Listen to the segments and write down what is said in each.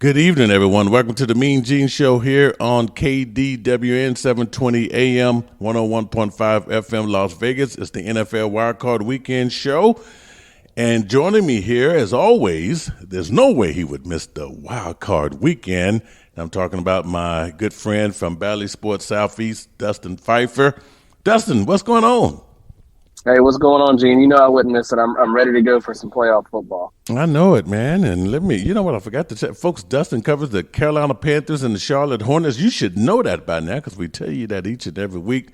Good evening, everyone. Welcome to the MeanGene Show here on KDWN 720 AM, 101.5 FM Las Vegas. It's the NFL Wildcard Weekend Show. And joining me here, as always, there's no way he would miss the Wildcard Weekend. I'm talking about my good friend from Ballys Sports Southeast, Dustin Phifer. Dustin, what's going on? Hey, what's going on, Gene? You know I wouldn't miss it. I'm ready to go for some playoff football. I know it, man. And you know what? I forgot to tell folks, Dustin covers the Carolina Panthers and the Charlotte Hornets. You should know that by now because we tell you that each and every week.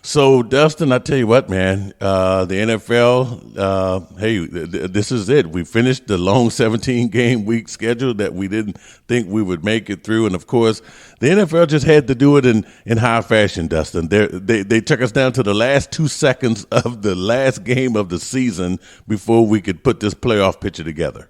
So, Dustin, I tell you what, man, the NFL, hey, this is it. We finished the long 17-game week schedule that we didn't think we would make it through. And, of course, the NFL just had to do it in high fashion, Dustin. They took us down to the last 2 seconds of the last game of the season before we could put this playoff picture together.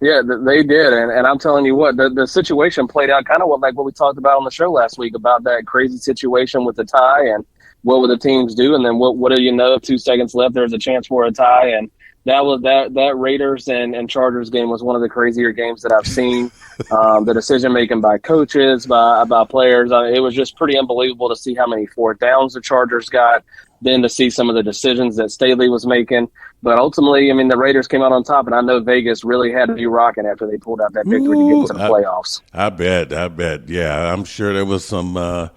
Yeah, they did. And I'm telling you what, the situation played out kind of like what we talked about on the show last week about that crazy situation with the tie and what would the teams do? And then what do you know? 2 seconds left, there's a chance for a tie. And that Raiders and Chargers game was one of the crazier games that I've seen. The decision making by coaches, by players, it was just pretty unbelievable to see how many fourth downs the Chargers got, then to see some of the decisions that Staley was making. But ultimately, I mean, the Raiders came out on top, and I know Vegas really had to be rocking after they pulled out that victory to get into the playoffs. I bet. Yeah, I'm sure there was some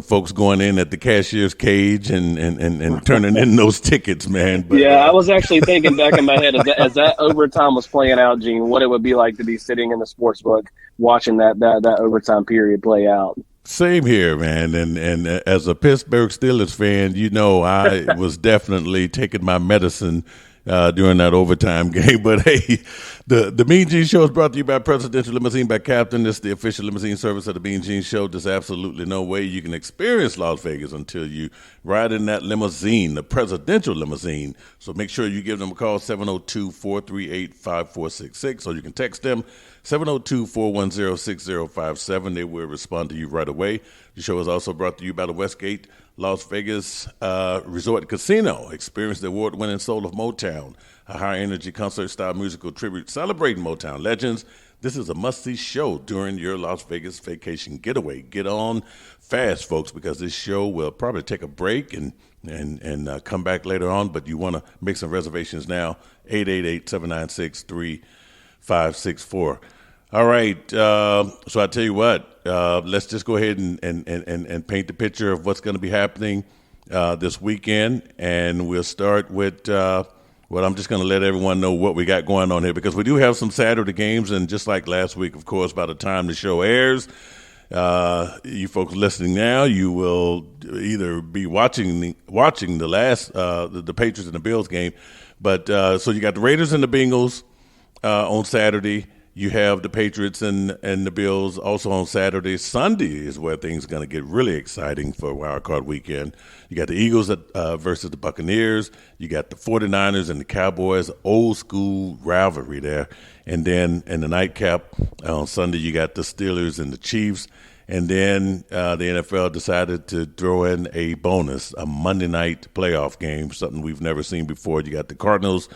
folks going in at the cashier's cage and turning in those tickets, man. But, yeah, I was actually thinking back in my head as that overtime was playing out, Gene, what it would be like to be sitting in the sports book watching that overtime period play out. Same here, man. And as a Pittsburgh Steelers fan, you know I was definitely taking my medicine during that overtime game. But, hey, the MeanGene Show is brought to you by Presidential Limousine by Captain. This is the official limousine service of the MeanGene Show. There's absolutely no way you can experience Las Vegas until you ride in that limousine, the presidential limousine. So make sure you give them a call, 702-438-5466, or you can text them, 702-410-6057. They will respond to you right away. The show is also brought to you by the Westgate Las Vegas Resort Casino. Experience the award-winning soul of Motown, a high-energy concert-style musical tribute celebrating Motown legends. This is a must-see show during your Las Vegas vacation getaway. Get on fast, folks, because this show will probably take a break and come back later on, but you want to make some reservations now, 888-796-3564. All right, so I tell you what, let's just go ahead and paint the picture of what's going to be happening this weekend, and we'll start with well, I'm just going to let everyone know what we got going on here because we do have some Saturday games, and just like last week, of course, by the time the show airs, you folks listening now, you will either be watching the last the Patriots and the Bills game, but so you got the Raiders and the Bengals on Saturday. You have the Patriots and the Bills also on Saturday. Sunday is where things are going to get really exciting for Wildcard Weekend. You got the Eagles versus the Buccaneers. You got the 49ers and the Cowboys, old school rivalry there. And then in the nightcap on Sunday, you got the Steelers and the Chiefs. And then the NFL decided to throw in a bonus, a Monday night playoff game, something we've never seen before. You got the Cardinals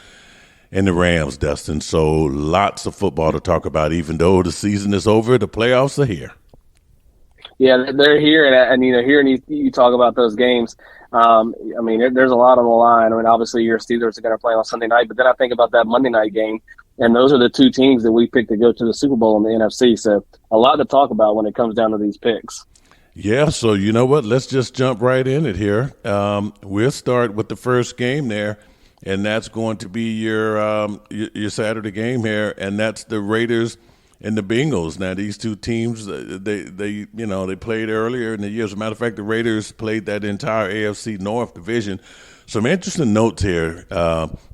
and the Rams, Dustin. So lots of football to talk about. Even though the season is over, the playoffs are here. Yeah, they're here, and you know, hearing you talk about those games, I mean, there's a lot on the line. I mean, obviously your Steelers are going to play on Sunday night, but then I think about that Monday night game, and those are the two teams that we picked to go to the Super Bowl in the NFC. So a lot to talk about when it comes down to these picks. Yeah, so you know what? Let's just jump right in it here. We'll start with the first game there. And that's going to be your Saturday game here, and that's the Raiders and the Bengals. Now, these two teams, they played earlier in the year. As a matter of fact, the Raiders played that entire AFC North division. Some interesting notes here,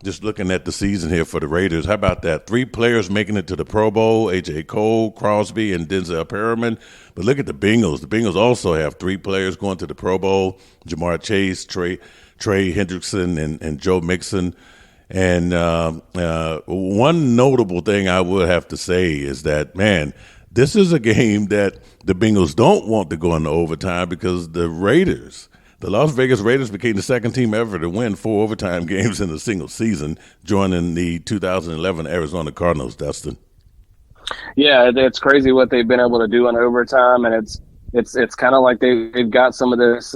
just looking at the season here for the Raiders. How about that? 3 players making it to the Pro Bowl, A.J. Cole, Crosby, and Denzel Perryman. But look at the Bengals. The Bengals also have 3 players going to the Pro Bowl, Jamar Chase, Trey Hendrickson, and Joe Mixon. And one notable thing I would have to say is that, man, this is a game that the Bengals don't want to go into overtime because the Las Vegas Raiders became the second team ever to win 4 overtime games in a single season, joining the 2011 Arizona Cardinals, Dustin. Yeah, it's crazy what they've been able to do in overtime, and it's kind of like they've got some of this,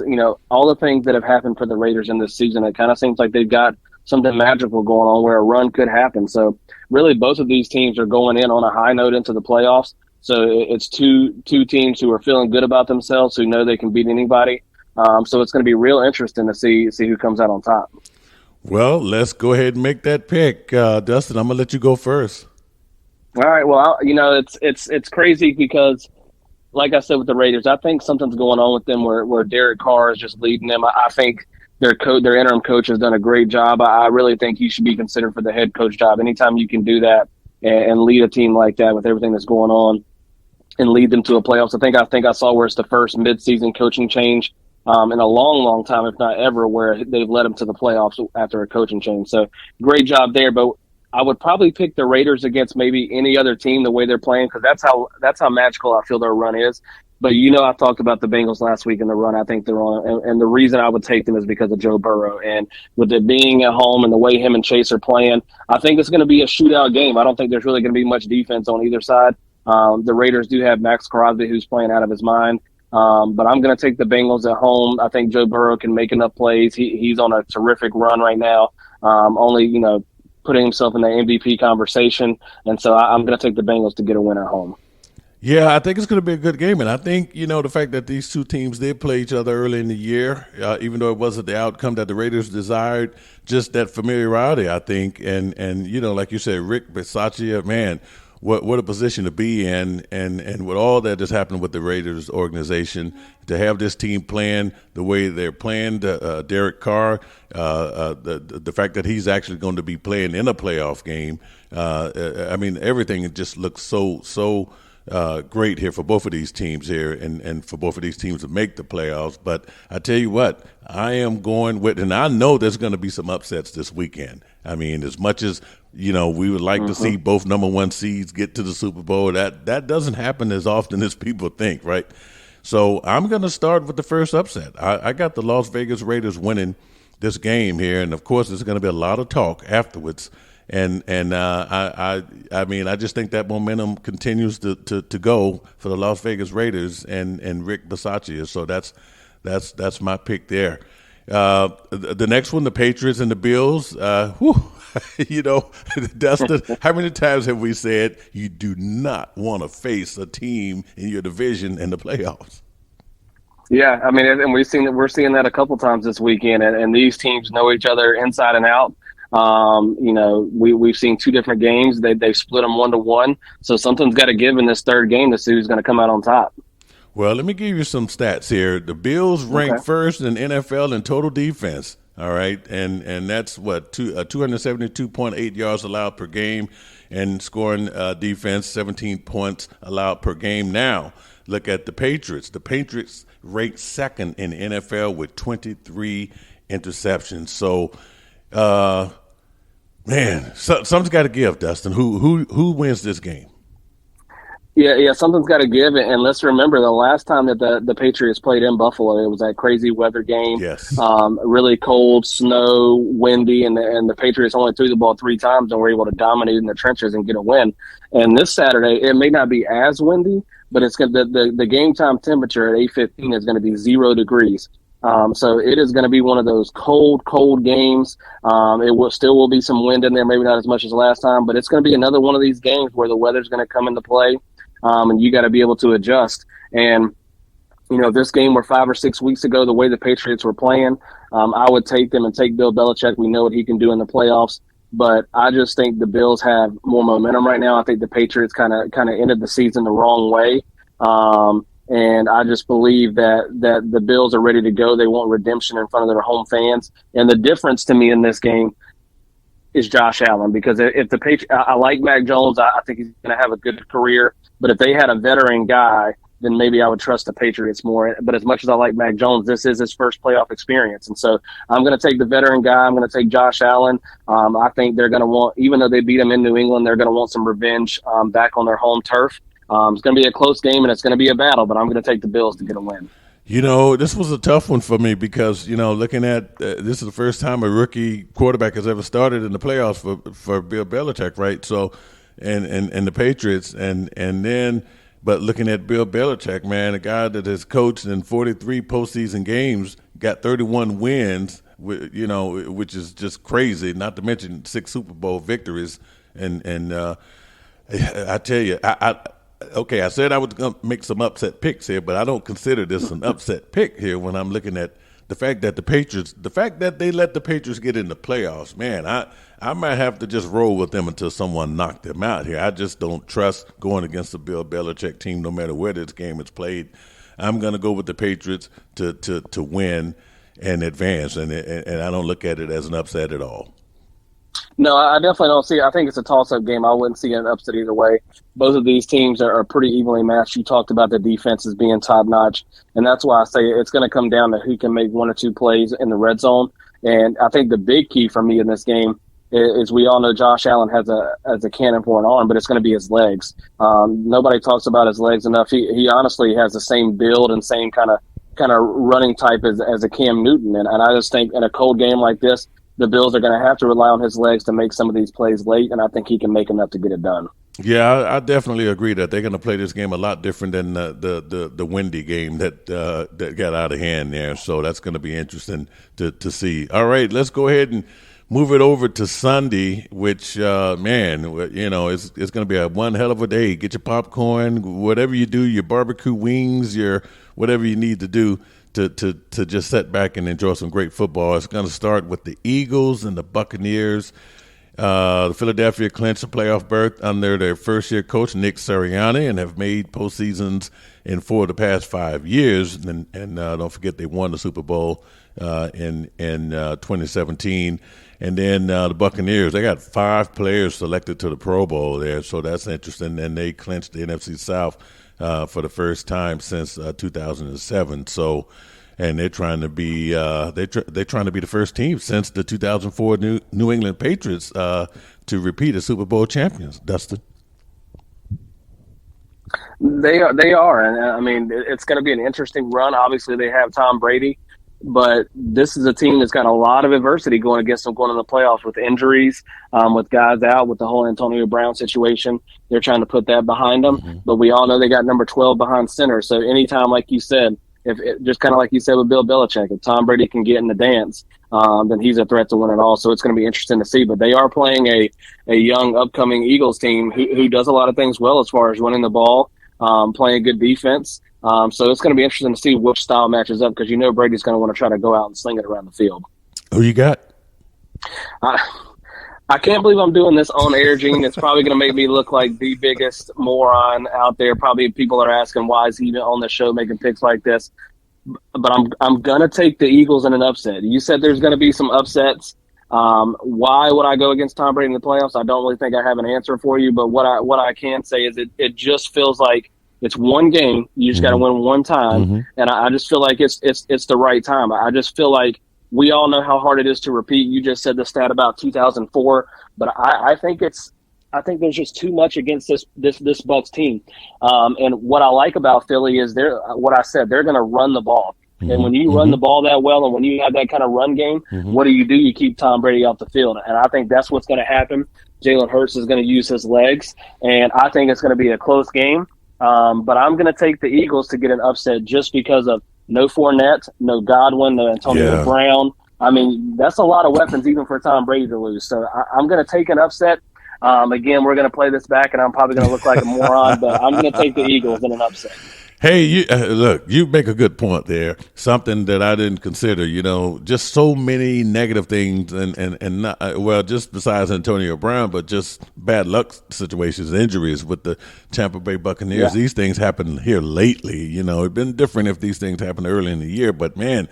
all the things that have happened for the Raiders in this season. It kind of seems like they've got something magical going on where a run could happen. So really, both of these teams are going in on a high note into the playoffs. So it's two teams who are feeling good about themselves, who know they can beat anybody. So it's going to be real interesting to see who comes out on top. Well, let's go ahead and make that pick, Dustin. I'm gonna let you go first. All right. Well, it's crazy because, like I said with the Raiders, I think something's going on with them where Derek Carr is just leading them. I think their interim coach has done a great job. I really think he should be considered for the head coach job. Anytime you can do that and lead a team like that with everything that's going on and lead them to a playoffs, I think I saw where it's the first midseason coaching change in a long, long time, if not ever, where they've led them to the playoffs after a coaching change. So great job there. But I would probably pick the Raiders against maybe any other team the way they're playing, because that's how magical I feel their run is. But I talked about the Bengals last week in the run I think they're on, and the reason I would take them is because of Joe Burrow. And with it being at home and the way him and Chase are playing, I think it's going to be a shootout game. I don't think there's really going to be much defense on either side. The Raiders do have Max Crosby, who's playing out of his mind. But I'm going to take the Bengals at home. I think Joe Burrow can make enough plays. He's on a terrific run right now. Only, putting himself in the MVP conversation. And so I'm going to take the Bengals to get a win at home. Yeah, I think it's going to be a good game. And I think, the fact that these two teams did play each other early in the year, even though it wasn't the outcome that the Raiders desired, just that familiarity, I think. And like you said, Rick Bisaccia, man, what a position to be in, and with all that has happened with the Raiders organization, to have this team playing the way they're playing, Derek Carr, the fact that he's actually going to be playing in a playoff game, everything just looks so great here for both of these teams here, and for both of these teams to make the playoffs. But I tell you what, I am going with, and I know there's going to be some upsets this weekend. I mean, as much as we would like to see both number one seeds get to the Super Bowl, that doesn't happen as often as people think, right? So I'm going to start with the first upset. I got the Las Vegas Raiders winning this game here, and of course there's going to be a lot of talk afterwards. And I just think that momentum continues to go for the Las Vegas Raiders and Rick Bisaccia. So that's my pick there. The next one, the Patriots and the Bills. Dustin, how many times have we said you do not want to face a team in your division in the playoffs? Yeah, and we're seeing that a couple times this weekend, and these teams know each other inside and out. We've seen two different games. They've split them 1-1. So something's got to give in this third game to see who's going to come out on top. Well, let me give you some stats here. The Bills rank first in NFL in total defense. All right, and that's 272.8 yards allowed per game, and scoring defense 17 points allowed per game. Now look at the Patriots. The Patriots rank second in the NFL with 23 interceptions. So. Something's got to give, Dustin. Who wins this game? Yeah, something's got to give. And let's remember the last time that the Patriots played in Buffalo, it was that crazy weather game. Yes. Really cold, snow, windy, and the Patriots only threw the ball 3 times and were able to dominate in the trenches and get a win. And this Saturday, it may not be as windy, but it's the game time temperature at 8:15 is going to be 0 degrees. So it is going to be one of those cold games. It will be some wind in there, maybe not as much as last time, but it's going to be another one of these games where the weather's going to come into play, and you got to be able to adjust. And, this game where 5 or 6 weeks ago, the way the Patriots were playing, I would take them and take Bill Belichick. We know what he can do in the playoffs, but I just think the Bills have more momentum right now. I think the Patriots kind of ended the season the wrong way. And I just believe that the Bills are ready to go. They want redemption in front of their home fans. And the difference to me in this game is Josh Allen, because if the Patriots, I like Mac Jones. I think he's going to have a good career. But if they had a veteran guy, then maybe I would trust the Patriots more. But as much as I like Mac Jones, this is his first playoff experience. And so I'm going to take the veteran guy. I'm going to take Josh Allen. I think they're going to want, even though they beat him in New England, they're going to want some revenge back on their home turf. It's going to be a close game, and it's going to be a battle, but I'm going to take the Bills to get a win. This was a tough one for me because, looking at this is the first time a rookie quarterback has ever started in the playoffs for Bill Belichick, right? So, and the Patriots, and then. But looking at Bill Belichick, man, a guy that has coached in 43 postseason games, got 31 wins, which is just crazy. Not to mention 6 Super Bowl victories, and I tell you, I said I was going to make some upset picks here, but I don't consider this an upset pick here when I'm looking at the fact that they let the Patriots get in the playoffs. Man, I might have to just roll with them until someone knocked them out here. I just don't trust going against the Bill Belichick team no matter where this game is played. I'm going to go with the Patriots to win and advance, and I don't look at it as an upset at all. No, I definitely don't see it. I think it's a toss-up game. I wouldn't see an upset either way. Both of these teams are pretty evenly matched. You talked about the defenses being top-notch, and that's why I say it's going to come down to who can make 1 or 2 plays in the red zone. And I think the big key for me in this game is we all know Josh Allen has a cannon for an arm, but it's going to be his legs. Nobody talks about his legs enough. He honestly has the same build and same kind of running type as a Cam Newton. And I just think in a cold game like this, the Bills are going to have to rely on his legs to make some of these plays late, and I think he can make enough to get it done. Yeah, I definitely agree that they're going to play this game a lot different than the windy game that got out of hand there. So that's going to be interesting to see. All right, let's go ahead and move it over to Sunday, which, man, it's going to be one hell of a day. Get your popcorn, whatever you do, your barbecue wings, your whatever you need to do to just sit back and enjoy some great football. It's going to start with the Eagles and the Buccaneers. The Philadelphia clinched a playoff berth under their first-year coach, Nick Sirianni, and have made postseasons in 4 of the past 5 years. And don't forget they won the Super Bowl in 2017. And then the Buccaneers, they got 5 players selected to the Pro Bowl there, so that's interesting. And they clinched the NFC South for the first time since 2007. So, and they're trying to be they're trying to be the first team since the 2004 New England Patriots to repeat as Super Bowl champions. Dustin, they are, and I mean it's going to be an interesting run. Obviously, they have Tom Brady, but this is a team that's got a lot of adversity going against them going in the playoffs with injuries, with guys out, with the whole Antonio Brown situation. They're trying to put that behind them, but we all know they got number 12 behind center. So anytime, like you said, just kind of like you said with Bill Belichick, if Tom Brady can get in the dance, then he's a threat to win it all. So it's going to be interesting to see. But they are playing a young, upcoming Eagles team who does a lot of things well as far as running the ball, playing good defense. So it's going to be interesting to see which style matches up because Brady's going to want to try to go out and sling it around the field. Who you got? I can't believe I'm doing this on air, Gene. It's probably going to make me look like the biggest moron out there. Probably people are asking why is he even on the show making picks like this. But I'm going to take the Eagles in an upset. You said there's going to be some upsets. Why would I go against Tom Brady in the playoffs? I don't really think I have an answer for you. But what I can say is it just feels like it's one game. You just got to win one time. And I just feel like it's the right time. I just feel like we all know how hard it is to repeat. You just said the stat about 2004, but I think there's just too much against this Bucs team. And what I like about Philly is they're going to run the ball. And when you run the ball that well and when you have that kind of run game, what do? You keep Tom Brady off the field. And I think that's what's going to happen. Jalen Hurts is going to use his legs, and I think it's going to be a close game. But I'm going to take the Eagles to get an upset just because of no Fournette, no Godwin, no Antonio Brown. I mean, that's a lot of weapons even for Tom Brady to lose. So I'm going to take an upset. Again, we're going to play this back, and I'm probably going to look like a moron, but I'm going to take the Eagles in an upset. Hey, look, you make a good point there. Something that I didn't consider, just so many negative things and not, just besides Antonio Brown, but just bad luck situations, injuries with the Tampa Bay Buccaneers. Yeah. These things happen here lately. It'd been different if these things happened early in the year, but man,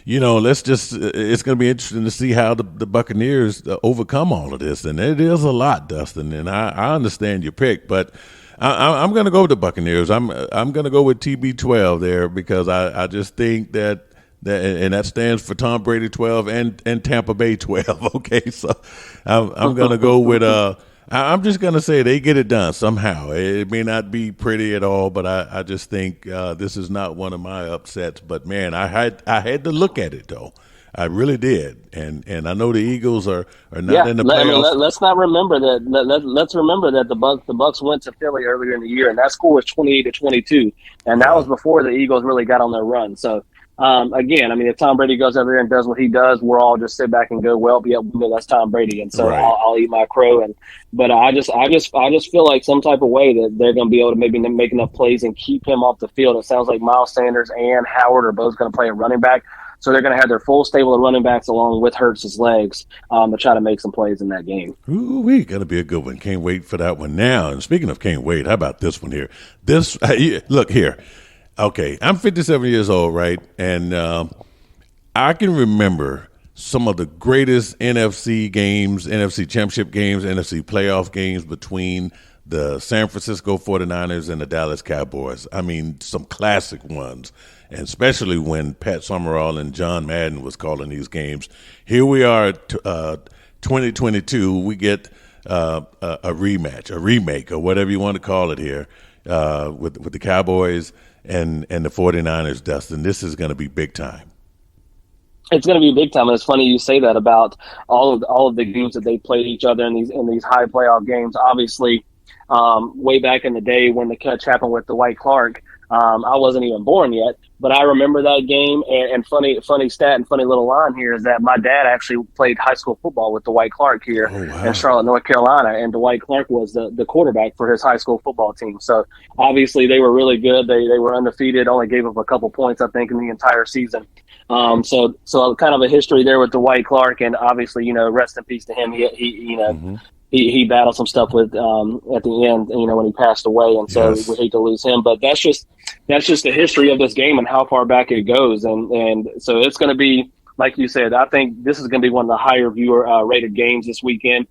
it's going to be interesting to see how the Buccaneers overcome all of this. And it is a lot, Dustin, and I understand your pick, but I'm going to go with the Buccaneers. I'm going to go with TB12 there because I just think that and that stands for Tom Brady 12 and Tampa Bay 12. Okay, so I'm going to go with I'm just going to say they get it done somehow. It may not be pretty at all, but I just think this is not one of my upsets. But man, I had to look at it though. I really did. And I know the Eagles are not in the playoffs. Let's not remember that. Let's remember that the Bucs went to Philly earlier in the year, and that score was 28-22, and that was before the Eagles really got on their run. So. Again, I mean, if Tom Brady goes over there and does what he does, we'll all just sit back and go, "Well, yeah, that's Tom Brady," and so I'll eat my crow. But I just feel like some type of way that they're going to be able to maybe make enough plays and keep him off the field. It sounds like Miles Sanders and Howard are both going to play a running back, so they're going to have their full stable of running backs along with Hurts' legs to try to make some plays in that game. Ooh, going to be a good one. Can't wait for that one. Now, and speaking of can't wait, how about this one here? Look here. Okay, I'm 57 years old, right? And I can remember some of the greatest NFC games, NFC championship games, NFC playoff games between the San Francisco 49ers and the Dallas Cowboys. I mean, some classic ones, and especially when Pat Summerall and John Madden was calling these games. Here we are, 2022. We get a rematch, a remake, or whatever you want to call it here, with the Cowboys and the 49ers, Dustin. This is going to be big time. It's going to be big time, and it's funny you say that about all of the games that they played each other in these high playoff games. Obviously, way back in the day when the catch happened with Dwight Clark, I wasn't even born yet, but I remember that game. And funny stat and funny little line here is that my dad actually played high school football with Dwight Clark here in Charlotte, North Carolina, and Dwight Clark was the quarterback for his high school football team. So obviously they were really good. They were undefeated, only gave up a couple points, I think, in the entire season. So kind of a history there with Dwight Clark, and obviously, rest in peace to him. He battled some stuff with at the end, when he passed away, and so we hate to lose him. But that's just the history of this game and how far back it goes, and so it's going to be, like you said, I think this is going to be one of the higher viewer rated games this weekend.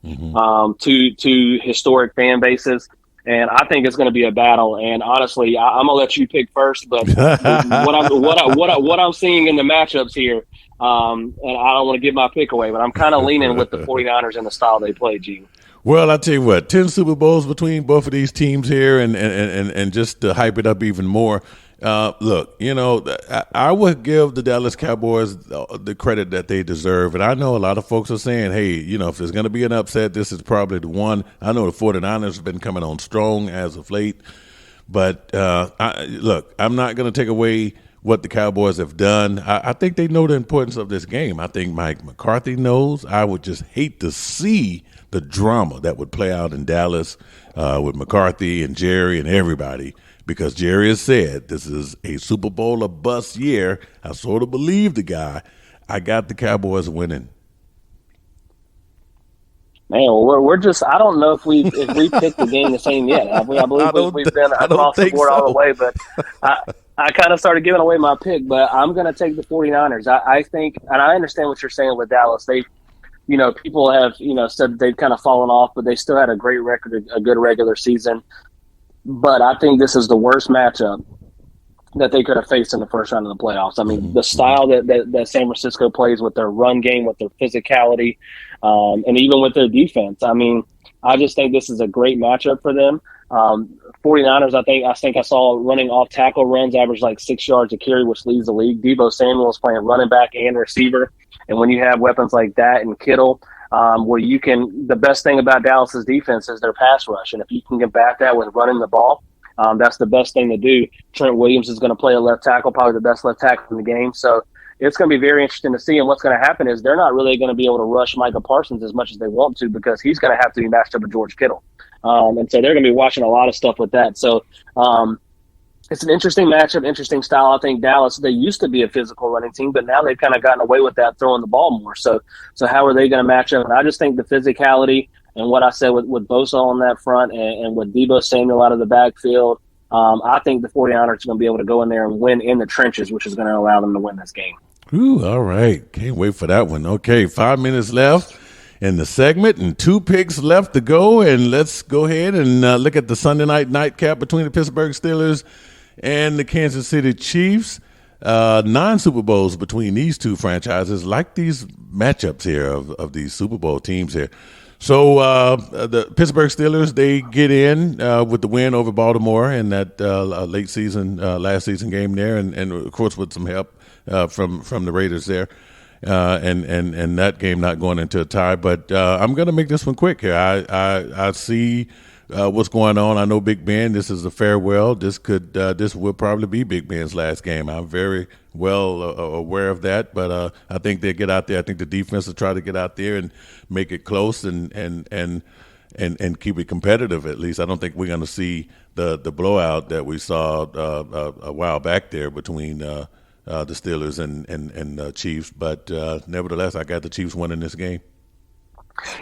Two historic fan bases. And I think it's going to be a battle. And honestly, I'm gonna let you pick first. But what I'm seeing in the matchups here, and I don't want to give my pick away, but I'm kind of leaning with the 49ers and the style they play, Gene. Well, I tell you what, 10 Super Bowls between both of these teams here, and just to hype it up even more. Look, I would give the Dallas Cowboys the credit that they deserve. And I know a lot of folks are saying, hey, if there's going to be an upset, this is probably the one. I know the 49ers have been coming on strong as of late. But, look, I'm not going to take away what the Cowboys have done. I think they know the importance of this game. I think Mike McCarthy knows. I would just hate to see the drama that would play out in Dallas with McCarthy and Jerry and everybody. Because Jerry has said this is a Super Bowl or bust year. I sort of believe the guy. I got the Cowboys winning. Man, we're just, I don't know if we picked the game the same yet. I believe we've been across the board all the way, but I kind of started giving away my pick, but I'm going to take the 49ers. I think, and I understand what you're saying with Dallas. They, people have, said they've kind of fallen off, but they still had a great record, a good regular season. But I think this is the worst matchup that they could have faced in the first round of the playoffs. I mean, the style that San Francisco plays with their run game, with their physicality, and even with their defense. I mean, I just think this is a great matchup for them. 49ers, I think I saw running off tackle runs average like 6 yards a carry, which leads the league. Deebo Samuel is playing running back and receiver. And when you have weapons like that and Kittle, where the best thing about Dallas's defense is their pass rush. And if you can combat that with running the ball, that's the best thing to do. Trent Williams is going to play a left tackle, probably the best left tackle in the game. So it's going to be very interesting to see. And what's going to happen is they're not really going to be able to rush Micah Parsons as much as they want to, because he's going to have to be matched up with George Kittle. And so they're going to be watching a lot of stuff with that. So, it's an interesting matchup, interesting style. I think Dallas, they used to be a physical running team, but now they've kind of gotten away with that, throwing the ball more. So how are they going to match up? And I just think the physicality and what I said with Bosa on that front and with Deebo Samuel out of the backfield, I think the 49ers are going to be able to go in there and win in the trenches, which is going to allow them to win this game. Ooh, all right. Can't wait for that one. Okay, 5 minutes left in the segment and 2 picks left to go. And let's go ahead and look at the Sunday night nightcap between the Pittsburgh Steelers and the Kansas City Chiefs. 9 Super Bowls between these two franchises. Like these matchups here of these Super Bowl teams here. So the Pittsburgh Steelers, they get in with the win over Baltimore in that last season game there, and of course with some help from the Raiders there. and that game not going into a tie. But I'm going to make this one quick here. I see what's going on. I know Big Ben. This is a farewell. This will probably be Big Ben's last game. I'm very well aware of that. But I think they get out there. I think the defense will try to get out there and make it close and keep it competitive. At least I don't think we're going to see the blowout that we saw a while back there between the Steelers and the Chiefs. But nevertheless, I got the Chiefs winning this game.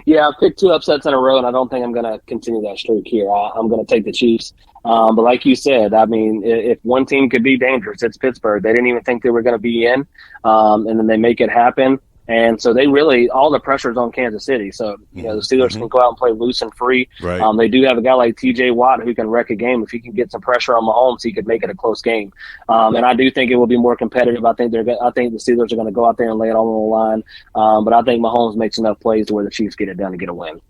Yeah, I've picked 2 upsets in a row, and I don't think I'm going to continue that streak here. I'm going to take the Chiefs. But like you said, I mean, if one team could be dangerous, it's Pittsburgh. They didn't even think they were going to be in, and then they make it happen. And so they really, all the pressure is on Kansas City. So, the Steelers can go out and play loose and free. Right. They do have a guy like T.J. Watt who can wreck a game. If he can get some pressure on Mahomes, he could make it a close game. And I do think it will be more competitive. I think the Steelers are going to go out there and lay it all on the line. But I think Mahomes makes enough plays to where the Chiefs get it done to get a win.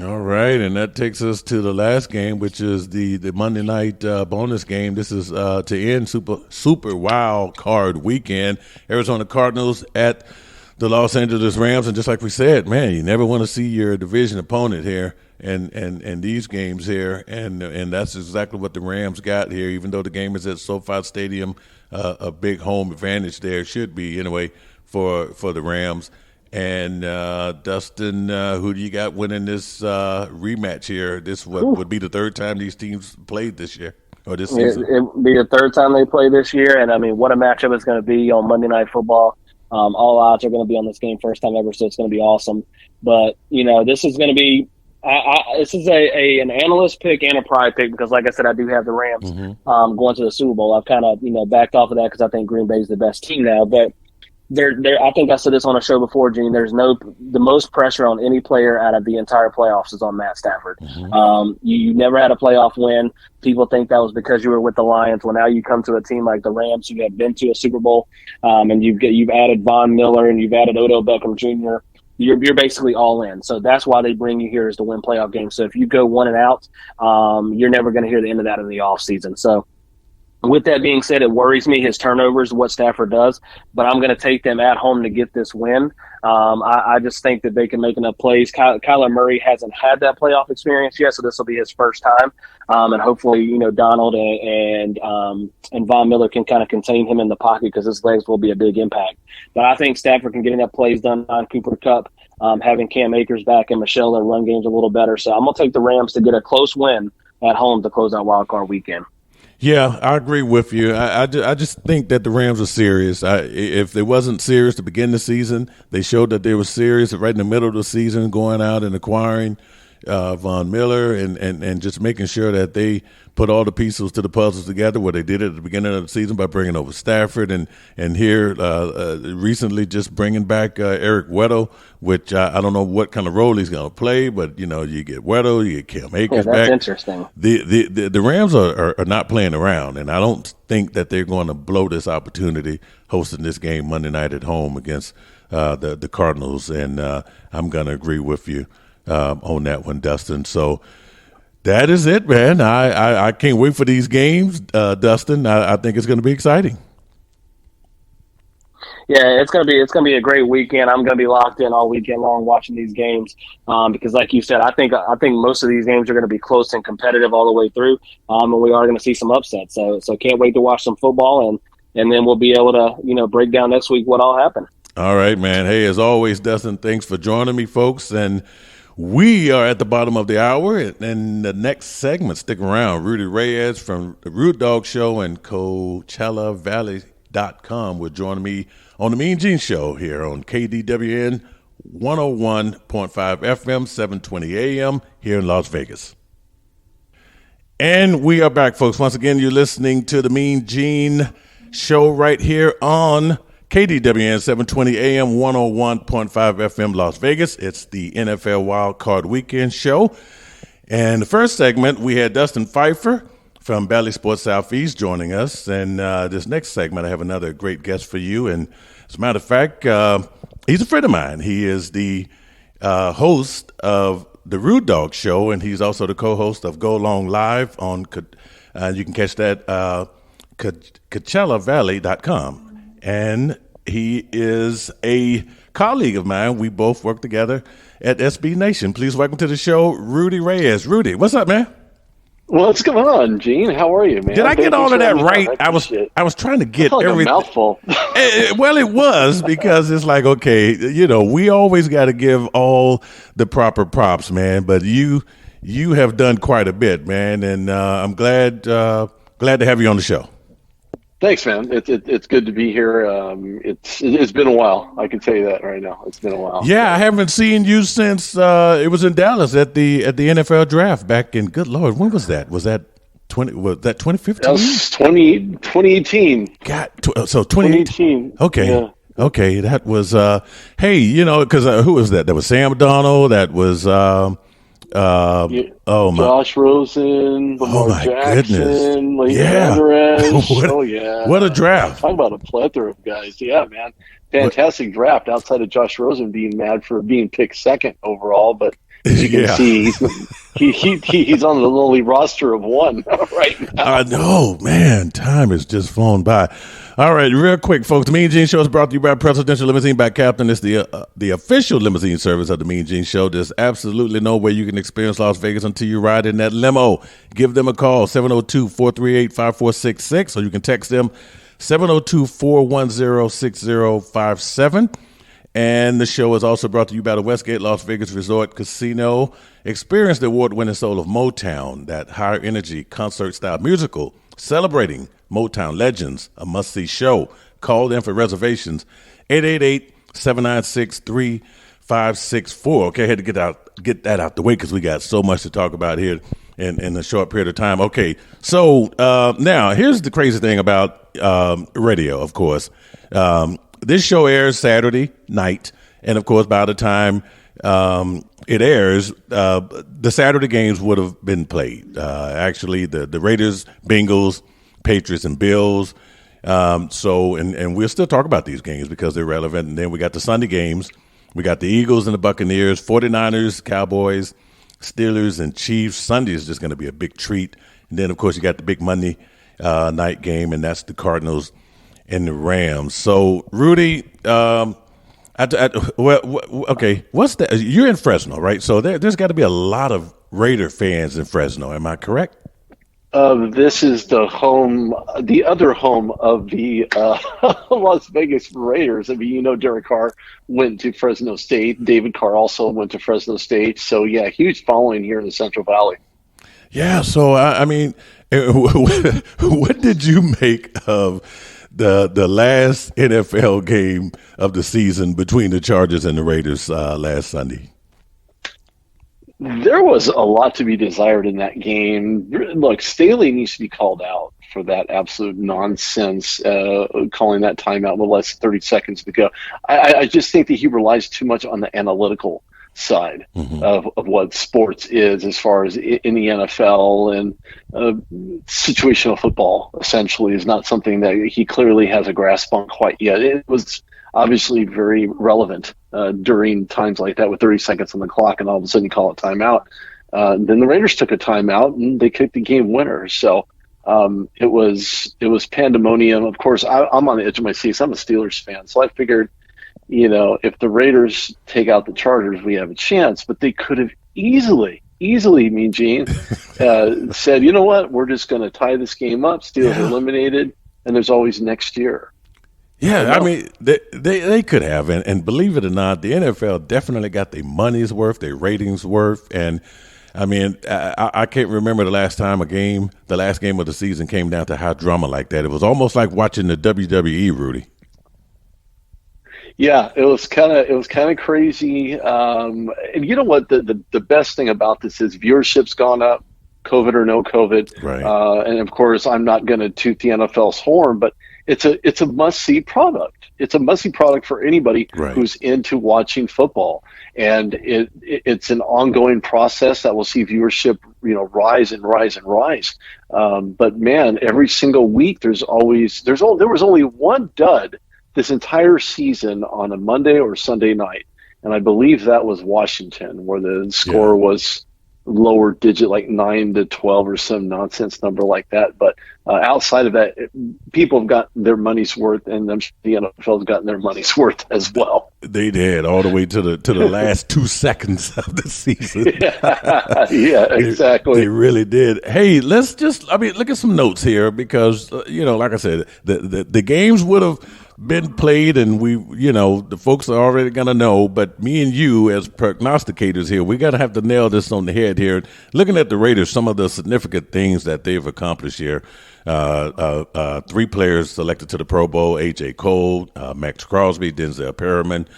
All right, and that takes us to the last game, which is the Monday night bonus game. This is to end super wild card weekend. Arizona Cardinals at the Los Angeles Rams, and just like we said, man, you never want to see your division opponent here and these games here, and that's exactly what the Rams got here. Even though the game is at SoFi Stadium, a big home advantage there should be anyway for the Rams. And Dustin, who do you got winning this rematch here? This would be the third time these teams played this year or this season. It would be the third time they play this year, and I mean, what a matchup it's going to be on Monday Night Football. All odds are going to be on this game, first time ever, so it's going to be awesome. But this is going to be this is an analyst pick and a pride pick because, like I said, I do have the Rams going to the Super Bowl. I've kind of backed off of that because I think Green Bay is the best team now, but. I think I said this on a show before, Gene. The most pressure on any player out of the entire playoffs is on Matt Stafford. You never had a playoff win. People think that was because you were with the Lions. Well, now you come to a team like the Rams who have been to a Super Bowl, and you've added Von Miller and you've added Odell Beckham Jr. You're basically all in. So that's why they bring you here is to win playoff games. So if you go one and out, you're never going to hear the end of that in the offseason. So. With that being said, it worries me his turnovers, what Stafford does, but I'm going to take them at home to get this win. I just think that they can make enough plays. Kyler Murray hasn't had that playoff experience yet, so this will be his first time. And hopefully, Donald and Von Miller can kind of contain him in the pocket because his legs will be a big impact. But I think Stafford can get enough plays done on Cooper Kupp, having Cam Akers back and Michelle, their run game's a little better. So I'm going to take the Rams to get a close win at home to close out Wildcard weekend. Yeah, I agree with you. I just think that the Rams are serious. If they wasn't serious to begin the season, they showed that they were serious right in the middle of the season, going out and acquiring Von Miller and just making sure that they put all the pieces to the puzzles together where they did it at the beginning of the season by bringing over Stafford and here recently just bringing back Eric Weddle, which I don't know what kind of role he's going to play, but, you get Weddle, you get Cam Akers back. That's interesting. The Rams are not playing around, and I don't think that they're going to blow this opportunity hosting this game Monday night at home against the Cardinals, and I'm going to agree with you on that one, Dustin. So that is it, man. I can't wait for these games, Dustin. I think it's going to be exciting. Yeah, it's gonna be a great weekend. I'm gonna be locked in all weekend long watching these games because, like you said, I think most of these games are gonna be close and competitive all the way through, and we are gonna see some upsets. So can't wait to watch some football, and then we'll be able to break down next week what all happened. All right, man. Hey, as always, Dustin, thanks for joining me, folks, and we are at the bottom of the hour. And the next segment, stick around. Rudy Reyes from the Rude Dog Show and CoachellaValley.com will join me on the MeanGene Show here on KDWN 101.5 FM, 720 AM here in Las Vegas. And we are back, folks. Once again, you're listening to the MeanGene Show right here on KDWN 720 AM, 101.5 FM, Las Vegas. It's the NFL Wildcard Weekend Show. And the first segment, we had Dustin Phifer from Ballys Sports Southeast joining us. And this next segment, I have another great guest for you. And as a matter of fact, he's a friend of mine. He is the host of the Rude Dog Show, and he's also the co-host of Go Long Live on, you can catch that, CoachellaValley.com. And He is a colleague of mine. We both work together at SB Nation. Please welcome to the show, Rudy Reyes. Rudy, what's up, man? What's going on, Gene? How are you, man? Did I get all of that right? I was trying to get like everything. A mouthful. Well, it was, because it's like, okay, we always got to give all the proper props, man. But you have done quite a bit, man, and I'm glad to have you on the show. Thanks, man. It's good to be here. It's been a while. I can tell you that right now. It's been a while. Yeah, I haven't seen you since it was in Dallas at the NFL draft back in, good Lord, when was that? Was that 2015? That was 2018. God, so 2018. Okay. Yeah. Okay, that was because who was that? That was Sam Darnold. That was Josh Rosen, Lamar Jackson, What a draft! Talk about a plethora of guys. Yeah, man, fantastic draft. Outside of Josh Rosen being mad for being picked second overall, but as you can see, he's on the lowly roster of one right now. I know, man. Time has just flown by. All right, real quick, folks. The MeanGene Show is brought to you by Presidential Limousine by Captain. It's the official limousine service of the MeanGene Show. There's absolutely no way you can experience Las Vegas until you ride in that limo. Give them a call, 702-438-5466, or you can text them, 702-410-6057. And the show is also brought to you by the Westgate Las Vegas Resort Casino. Experience the award-winning soul of Motown, that higher-energy concert-style musical celebrating Motown legends, a must-see show. Call them for reservations, 888-796-3564. Okay, I had to get that out the way because we got so much to talk about here in a short period of time. Okay, so now here's the crazy thing about radio, of course. This show airs Saturday night, and of course, by the time it airs, the Saturday games would have been played. Actually, the Raiders, Bengals, Patriots, and Bills. And we'll still talk about these games because they're relevant. And then we got the Sunday games. We got the Eagles and the Buccaneers, 49ers, Cowboys, Steelers, and Chiefs. Sunday is just going to be a big treat. And then, of course, you got the big Monday night game, and that's the Cardinals and the Rams. So, Rudy, okay, what's that? You're in Fresno, right? So there's got to be a lot of Raider fans in Fresno. Am I correct? This is the other home of the Las Vegas Raiders. I mean, Derek Carr went to Fresno State. David Carr also went to Fresno State. So, yeah, huge following here in the Central Valley. Yeah, so, I mean, what did you make of the last NFL game of the season between the Chargers and the Raiders last Sunday? There was a lot to be desired in that game. Look, Staley needs to be called out for that absolute nonsense, calling that timeout with less than 30 seconds to go. I just think that he relies too much on the analytical side of what sports is as far as in the NFL, and situational football essentially is not something that he clearly has a grasp on quite yet. It was obviously very relevant during times like that with 30 seconds on the clock, and all of a sudden you call it timeout. Then the Raiders took a timeout and they kicked the game winner. So it was pandemonium. Of course, I'm on the edge of my seat. I'm a Steelers fan, so I figured, if the Raiders take out the Chargers, we have a chance. But they could have easily, Mean Gene, said, you know what, we're just going to tie this game up. Steelers eliminated, and there's always next year. Yeah, I mean, they could have. And believe it or not, the NFL definitely got their money's worth, their ratings worth. And, I mean, I can't remember the last game of the season came down to high drama like that. It was almost like watching the WWE, Rudy. Yeah, it was kind of crazy. And you know what? The best thing about this is viewership's gone up, COVID or no COVID. Right. And of course, I'm not going to toot the NFL's horn, but it's a must-see product. It's a must-see product for anybody who's into watching football, and it's an ongoing process that will see viewership, rise and rise and rise. But man, every single week there was only one dud this entire season on a Monday or Sunday night, and I believe that was Washington, where the score was lower digit, like 9-12 or some nonsense number like that. But outside of that, people have gotten their money's worth, and I'm sure the NFL has gotten their money's worth as well. They did, all the way to the last 2 seconds of the season. Yeah, exactly. They really did. Hey, let's just, look at some notes here because, like I said, the games would have been played, and the folks are already going to know, but me and you as prognosticators here, we got to have to nail this on the head here. Looking at the Raiders, some of the significant things that they've accomplished here. 3 players selected to the Pro Bowl: A.J. Cole, Max Crosby, Denzel Perriman.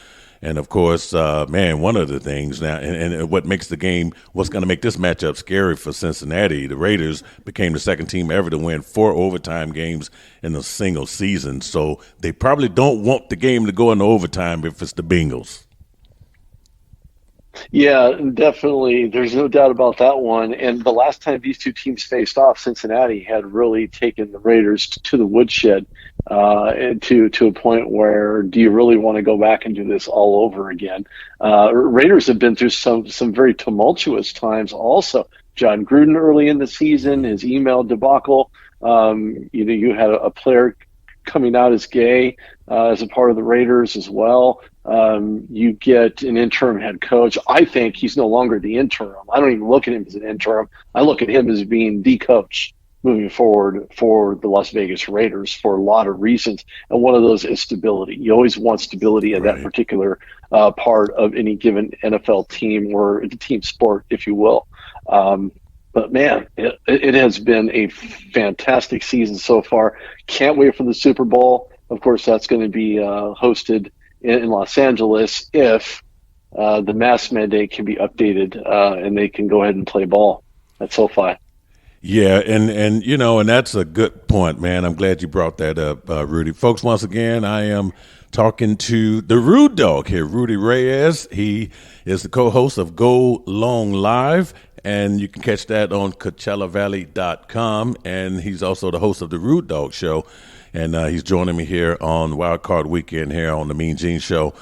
And, of course, one of the things now, and what makes the game, what's going to make this matchup scary for Cincinnati, the Raiders became the second team ever to win 4 overtime games in a single season. So they probably don't want the game to go into overtime if it's the Bengals. Yeah, definitely. There's no doubt about that one. And the last time these two teams faced off, Cincinnati had really taken the Raiders to the woodshed to a point where, do you really want to go back and do this all over again? Raiders have been through some very tumultuous times also. John Gruden early in the season, his email debacle. You had a player coming out as gay as a part of the Raiders as well. You get an interim head coach. I think he's no longer the interim. I don't even look at him as an interim. I look at him as being the coach moving forward for the Las Vegas Raiders for a lot of reasons. And one of those is stability. You always want stability in that particular part of any given NFL team or the team sport, if you will. But, man, it has been a fantastic season so far. Can't wait for the Super Bowl. Of course, that's going to be hosted in Los Angeles if the mask mandate can be updated and they can go ahead and play ball at SoFi. Yeah, and that's a good point, man. I'm glad you brought that up, Rudy. Folks, once again, I am talking to the Rude Dog here, Rudy Reyes. He is the co-host of Go Long Live, and you can catch that on CoachellaValley.com. And he's also the host of the Rude Dog Show, and he's joining me here on Wildcard Weekend here on the MeanGene Show.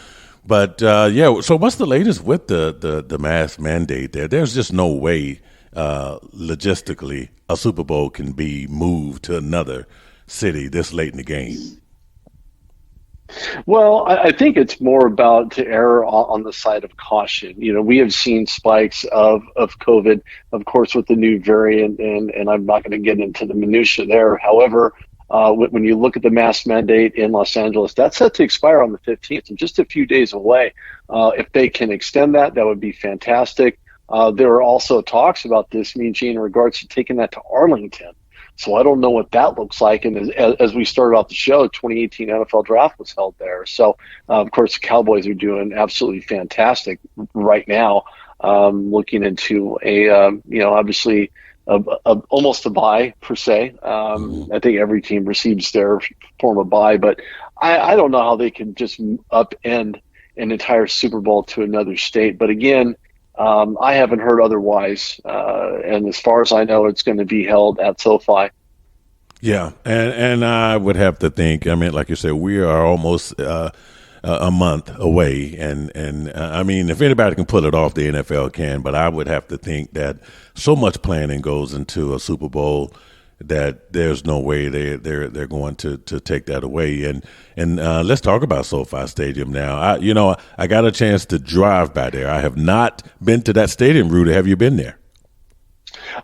But, so what's the latest with the mask mandate there? There's just no way logistically a Super Bowl can be moved to another city this late in the game. Well, I think it's more about to err on the side of caution. We have seen spikes of COVID, of course, with the new variant, and I'm not going to get into the minutia there. However, when you look at the mask mandate in Los Angeles, that's set to expire on the 15th, and just a few days away. If they can extend that would be fantastic. There are also talks about this, MeanGene, in regards to taking that to Arlington. So I don't know what that looks like. And as we started off the show, 2018 NFL Draft was held there. So, of course, the Cowboys are doing absolutely fantastic right now, looking into obviously almost a bye, per se. I think every team receives their form of bye. But I don't know how they can just upend an entire Super Bowl to another state. But, again, I haven't heard otherwise, and as far as I know, it's going to be held at SoFi. Yeah, and I would have to think. Like you said, we are almost a month away, and if anybody can pull it off, the NFL can. But I would have to think that so much planning goes into a Super Bowl that there's no way they're going to take that away. And let's talk about SoFi Stadium now. I got a chance to drive by there. I have not been to that stadium, Rudy. Have you been there?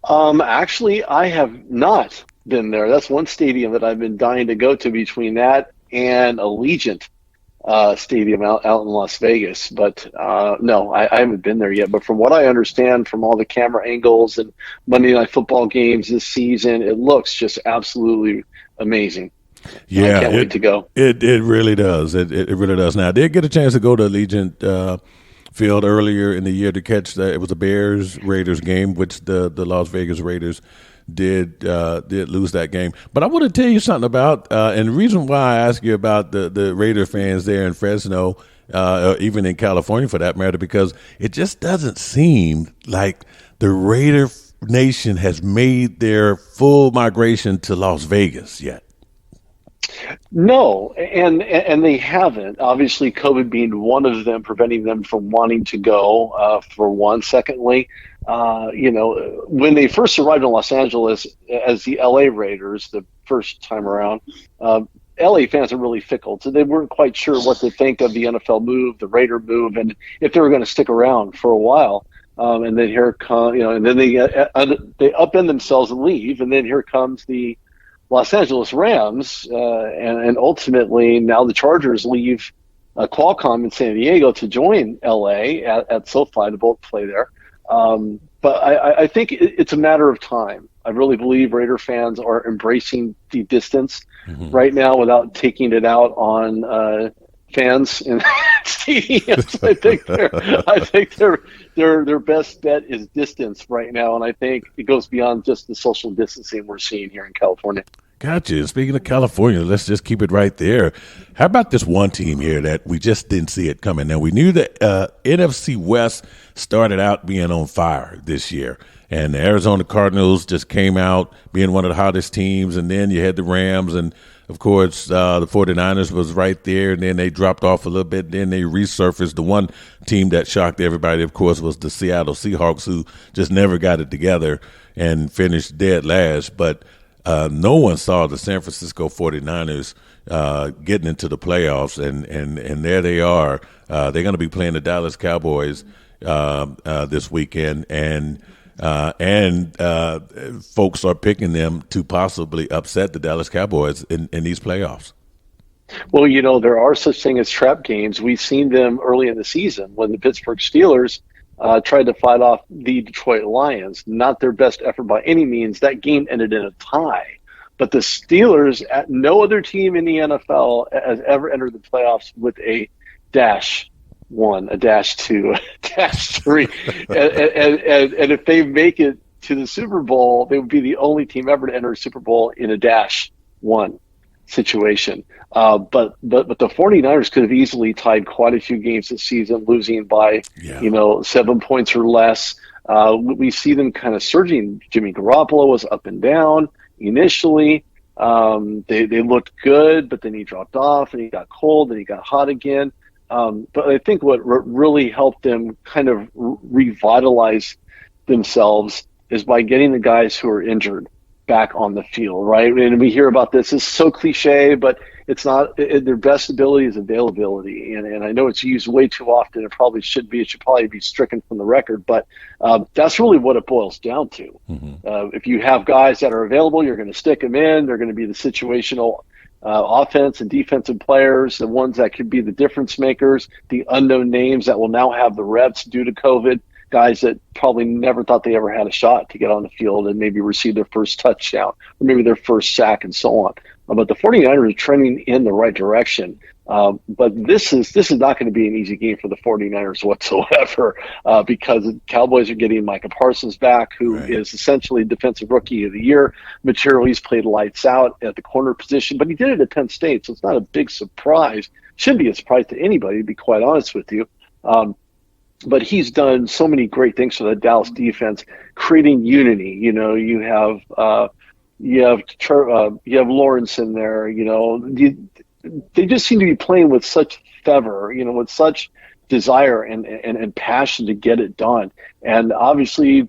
Actually, I have not been there. That's one stadium that I've been dying to go to, between that and Allegiant Stadium out in Las Vegas. But no, I haven't been there yet. But from what I understand from all the camera angles and Monday Night Football games this season, it looks just absolutely amazing. Yeah, I can't wait to go. It really does. It really does. Now, I did get a chance to go to Allegiant Field earlier in the year to catch that. It was a Bears-Raiders game, which the Las Vegas Raiders did lose that game. But I want to tell you something about, and the reason why I ask you about the Raider fans there in Fresno, or even in California for that matter, because it just doesn't seem like the Raider Nation has made their full migration to Las Vegas yet. No, and they haven't. Obviously, COVID being one of them, preventing them from wanting to go, for one. Secondly, when they first arrived in Los Angeles as the LA Raiders the first time around, LA fans are really fickle, so they weren't quite sure what to think of the NFL move, the Raider move, and if they were going to stick around for a while. And then here come, and then they upend themselves and leave, and then here comes the Los Angeles Rams, and ultimately now the Chargers leave Qualcomm in San Diego to join LA at SoFi to both play there. But I think it's a matter of time. I really believe Raider fans are embracing the distance right now without taking it out on fans in stadiums. I think their best bet is distance right now, and I think it goes beyond just the social distancing we're seeing here in California. Gotcha. Speaking of California, let's just keep it right there. How about this one team here that we just didn't see it coming? Now, we knew that NFC West started out being on fire this year, and the Arizona Cardinals just came out being one of the hottest teams, and then you had the Rams, and, of course, the 49ers was right there, and then they dropped off a little bit, then they resurfaced. The one team that shocked everybody, of course, was the Seattle Seahawks, who just never got it together and finished dead last, but no one saw the San Francisco 49ers getting into the playoffs, and there they are. They're going to be playing the Dallas Cowboys this weekend, and folks are picking them to possibly upset the Dallas Cowboys in these playoffs. Well, there are such things as trap games. We've seen them early in the season when the Pittsburgh Steelers tried to fight off the Detroit Lions. Not their best effort by any means. That game ended in a tie. But the Steelers, no other team in the NFL has ever entered the playoffs with a -1, a -2, a -3. and if they make it to the Super Bowl, they would be the only team ever to enter a Super Bowl in a -1 situation. But the 49ers could have easily tied quite a few games this season, losing by 7 points or less. We see them kind of surging. Jimmy Garoppolo was up and down initially. They looked good, but then he dropped off and he got cold and he got hot again. But I think what really helped them kind of revitalize themselves is by getting the guys who are injured back on the field, right? And we hear about this. It's so cliche, but it's not. Their best ability is availability, and I know it's used way too often. It probably should be. It should probably be stricken from the record, but that's really what it boils down to. If you have guys that are available, you're going to stick them in. They're going to be the situational offense and defensive players, the ones that could be the difference makers, the unknown names that will now have the reps due to COVID. Guys that probably never thought they ever had a shot to get on the field and maybe receive their first touchdown or maybe their first sack and so on. But the 49ers are trending in the right direction. But this is not going to be an easy game for the 49ers whatsoever because the Cowboys are getting Micah Parsons back, who is essentially Defensive Rookie of the Year material. He's played lights out at the corner position, but he did it at Penn State, so it's not a big surprise. Shouldn't be a surprise to anybody, to be quite honest with you. But he's done so many great things for the Dallas defense, creating unity. You have Lawrence in there. They just seem to be playing with such fervor, with such desire and passion to get it done. And obviously,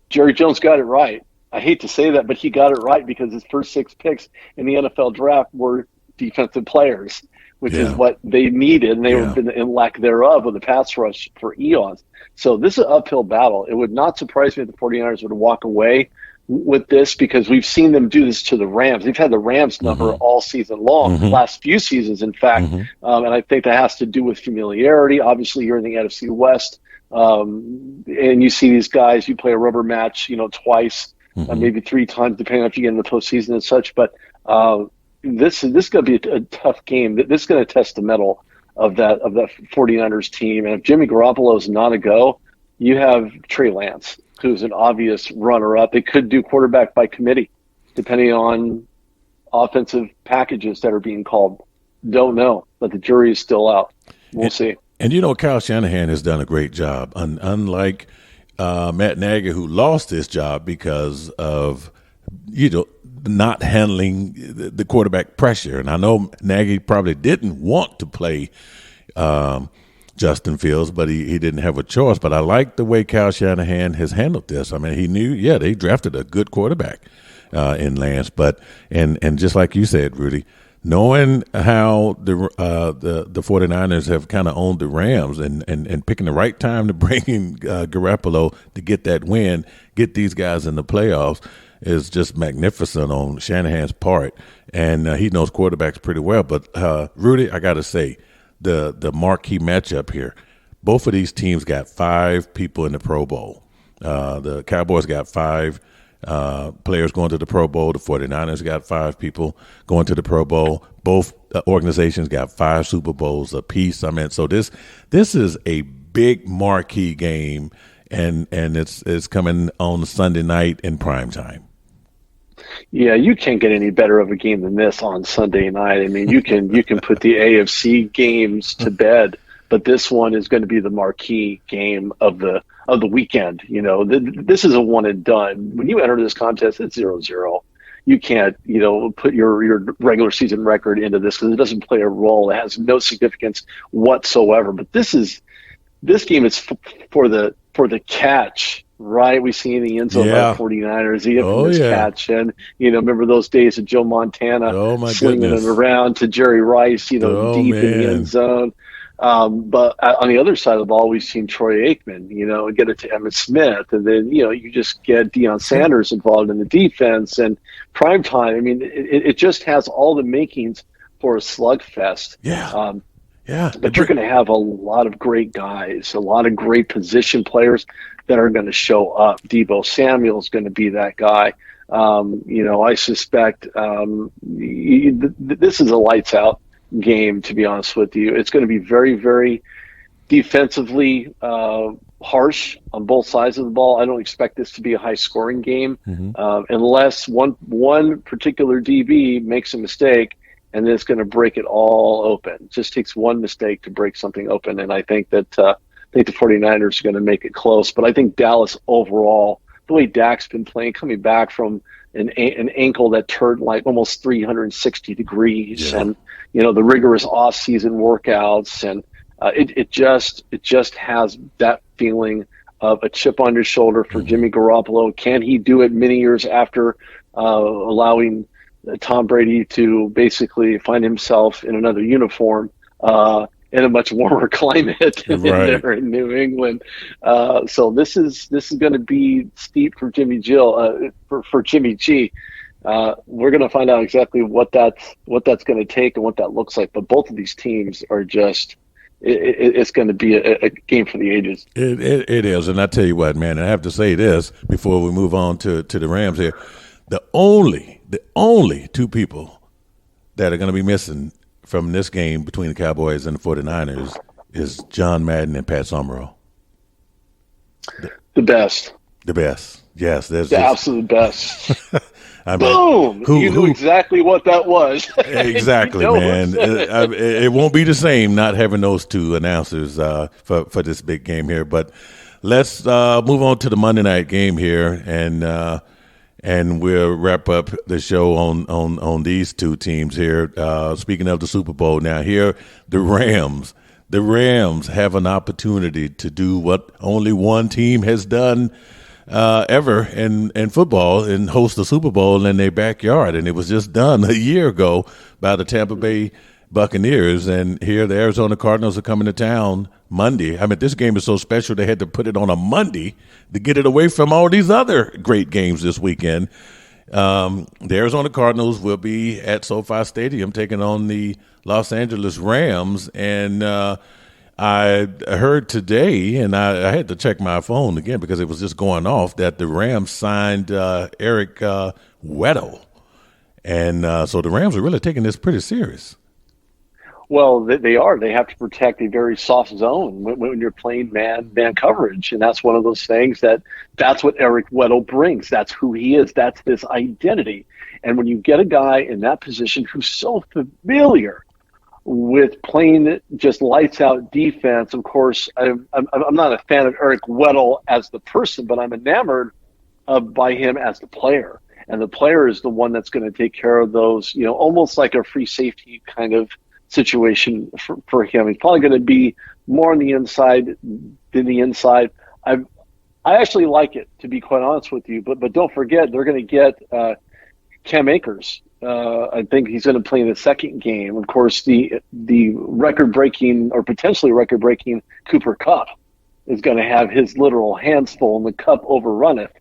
Jerry Jones got it right. I hate to say that, but he got it right because his first 6 picks in the NFL draft were defensive players, which is what they needed, and they were in lack thereof with the pass rush for eons. So this is an uphill battle. It would not surprise me if the 49ers would walk away with this because we've seen them do this to the Rams. They've had the Rams number all season long, last few seasons, in fact, and I think that has to do with familiarity. Obviously, you're in the NFC West, and you see these guys, you play a rubber match, twice, maybe 3 times, depending on if you get in the postseason and such, but this is going to be a tough game. This is going to test the mettle of that 49ers team. And if Jimmy Garoppolo is not a go, you have Trey Lance, who's an obvious runner-up. They could do quarterback by committee, depending on offensive packages that are being called. Don't know, but the jury is still out. We'll see. And Kyle Shanahan has done a great job. Unlike Matt Nagy, who lost his job because of not handling the quarterback pressure. And I know Nagy probably didn't want to play Justin Fields, but he didn't have a choice. But I like the way Kyle Shanahan has handled this. I mean, he knew, they drafted a good quarterback in Lance, but and just like you said, Rudy, knowing how the 49ers have kind of owned the Rams and picking the right time to bring in Garoppolo to get that win, get these guys in the playoffs is just magnificent on Shanahan's part. And he knows quarterbacks pretty well. But, Rudy, I got to say, the marquee matchup here, both of these teams got 5 people in the Pro Bowl. The Cowboys got 5 players going to the Pro Bowl. The 49ers got 5 people going to the Pro Bowl. Both organizations got 5 Super Bowls apiece. I mean, so this is a big marquee game, and it's coming on Sunday night in prime time. Yeah, you can't get any better of a game than this on Sunday night. I mean, you can put the AFC games to bed, but this one is going to be the marquee game of the weekend. You know, this is a one and done. When you enter this contest, it's 0-0. You can't, put your regular season record into this because it doesn't play a role. It has no significance whatsoever. But this game is for the catch. Right, we see in the end zone by the 49ers. Catch, and remember those days of Joe Montana slinging it around to Jerry Rice, deep in the end zone. But on the other side of the ball, we've seen Troy Aikman, get it to Emmitt Smith, and then you just get Deion Sanders involved in the defense and prime time. I mean, it just has all the makings for a slugfest. But you're going to have a lot of great guys, a lot of great position players that are going to show up. Deebo Samuel's going to be that guy. I suspect this is a lights out game, to be honest with you. It's going to be very, very defensively harsh on both sides of the ball. I don't expect this to be a high scoring game unless one particular DB makes a mistake, and then it's going to break it all open. It just takes one mistake to break something open, and I think that the 49ers are going to make it close. But I think Dallas overall, the way Dak's been playing, coming back from an ankle that turned like almost 360 degrees, and the rigorous off-season workouts, and it just has that feeling of a chip on your shoulder for Jimmy Garoppolo. Can he do it many years after allowing Tom Brady to basically find himself in another uniform in a much warmer climate there in New England? So this is going to be steep for Jimmy G. We're going to find out exactly what that's going to take and what that looks like. But both of these teams are just. It's going to be a game for the ages. It is, and I tell you what, man. And I have to say this before we move on to the Rams here. The only 2 people that are going to be missing from this game between the Cowboys and the 49ers is John Madden and Pat Summerall. The best. Yes, there's the absolute best. I mean, boom! You knew exactly what that was. Exactly, man. It won't be the same not having those 2 announcers for this big game here. But let's move on to the Monday night game here, and we'll wrap up the show on these 2 teams here. Speaking of the Super Bowl, now here the Rams. The Rams have an opportunity to do what only one team has done ever in football, and host the Super Bowl in their backyard. And it was just done a year ago by the Tampa Bay Buccaneers. And here the Arizona Cardinals are coming to town Monday. I mean, this game is so special they had to put it on a Monday to get it away from all these other great games this weekend. The Arizona Cardinals will be at SoFi Stadium taking on the Los Angeles Rams. And I heard today, and I had to check my phone again because it was just going off, that the Rams signed Eric Weddle. And so the Rams are really taking this pretty serious. Well, they are. They have to protect a very soft zone when you're playing man coverage. And that's one of those things that's what Eric Weddle brings. That's who he is. That's his identity. And when you get a guy in that position who's so familiar with playing just lights out defense, of course, I'm not a fan of Eric Weddle as the person, but I'm enamored by him as the player. And the player is the one that's going to take care of those, almost like a free safety kind of situation for him. He's probably going to be more on the inside than the inside. I actually like it, to be quite honest with you. But don't forget, they're going to get Cam Akers. I think he's going to play in the second game. Of course, the record-breaking or potentially record-breaking Cooper Kupp is going to have his literal hands full, and the cup overrunneth.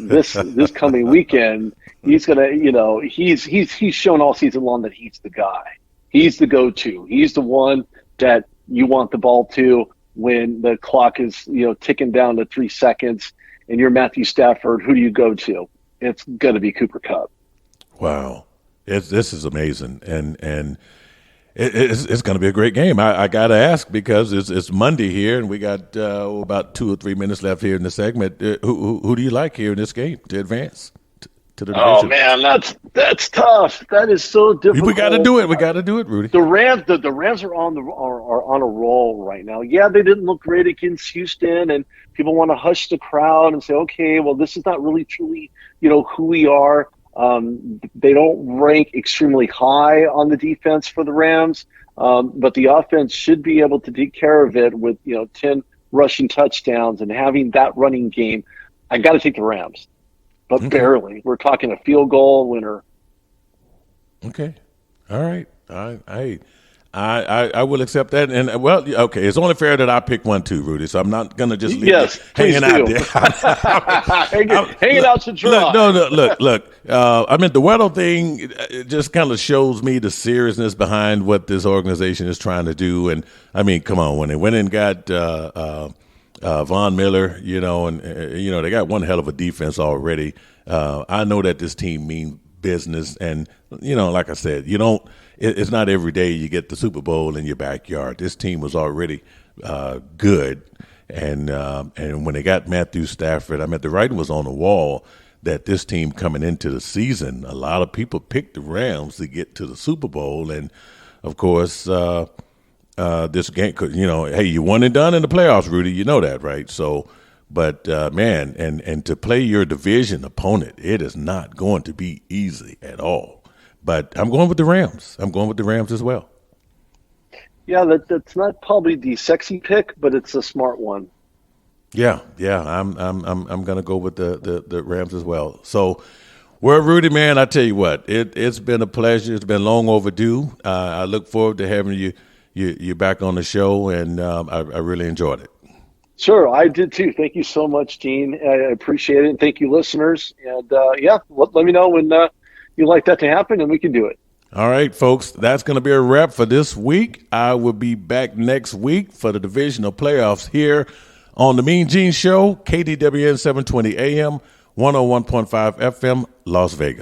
This coming weekend, he's going to, he's shown all season long that he's the guy. He's the go-to. He's the one that you want the ball to when the clock is, ticking down to 3 seconds, and you're Matthew Stafford. Who do you go to? It's going to be Cooper Kupp. Wow, this is amazing, and it's going to be a great game. I got to ask, because it's Monday here, and we got about 2 or 3 minutes left here in the segment. Who do you like here in this game to advance to the division? Oh man, that's tough. That is so difficult. We got to do it. We got to do it, Rudy. The Rams are on a roll right now. Yeah, they didn't look great against Houston, and people want to hush the crowd and say, okay, well, this is not really truly who we are. They don't rank extremely high on the defense for the Rams, but the offense should be able to take care of it with 10 rushing touchdowns and having that running game. I got to take the Rams, but barely. We're talking a field goal winner. Okay, all right. I will accept that, and well, okay. It's only fair that I pick one too, Rudy. So I'm not gonna just leave it hanging out there. hanging out to dry. Look. I mean, the Weddle thing, it just kind of shows me the seriousness behind what this organization is trying to do. And I mean, come on, when they went and got Von Miller, and they got one hell of a defense already. I know that this team means business, and like I said, it's not every day you get the Super Bowl in your backyard. This team was already good, and when they got Matthew Stafford, I mean, the writing was on the wall that this team coming into the season, a lot of people picked the Rams to get to the Super Bowl, and of course, this game, hey, you won and done in the playoffs, Rudy. You know that, right? So. But, man, and to play your division opponent, it is not going to be easy at all. But I'm going with the Rams. I'm going with the Rams as well. Yeah, that's not probably the sexy pick, but it's a smart one. Yeah. I'm going to go with the Rams as well. So, well, Rudy, man, I tell you what, it's been a pleasure. It's been long overdue. I look forward to having you back on the show, and I really enjoyed it. Sure, I did too. Thank you so much, Dean. I appreciate it. And thank you, listeners. And let me know when you'd like that to happen, and we can do it. All right, folks, that's going to be a wrap for this week. I will be back next week for the divisional playoffs here on the MeanGene Show, KDWN 720 AM, 101.5 FM, Las Vegas.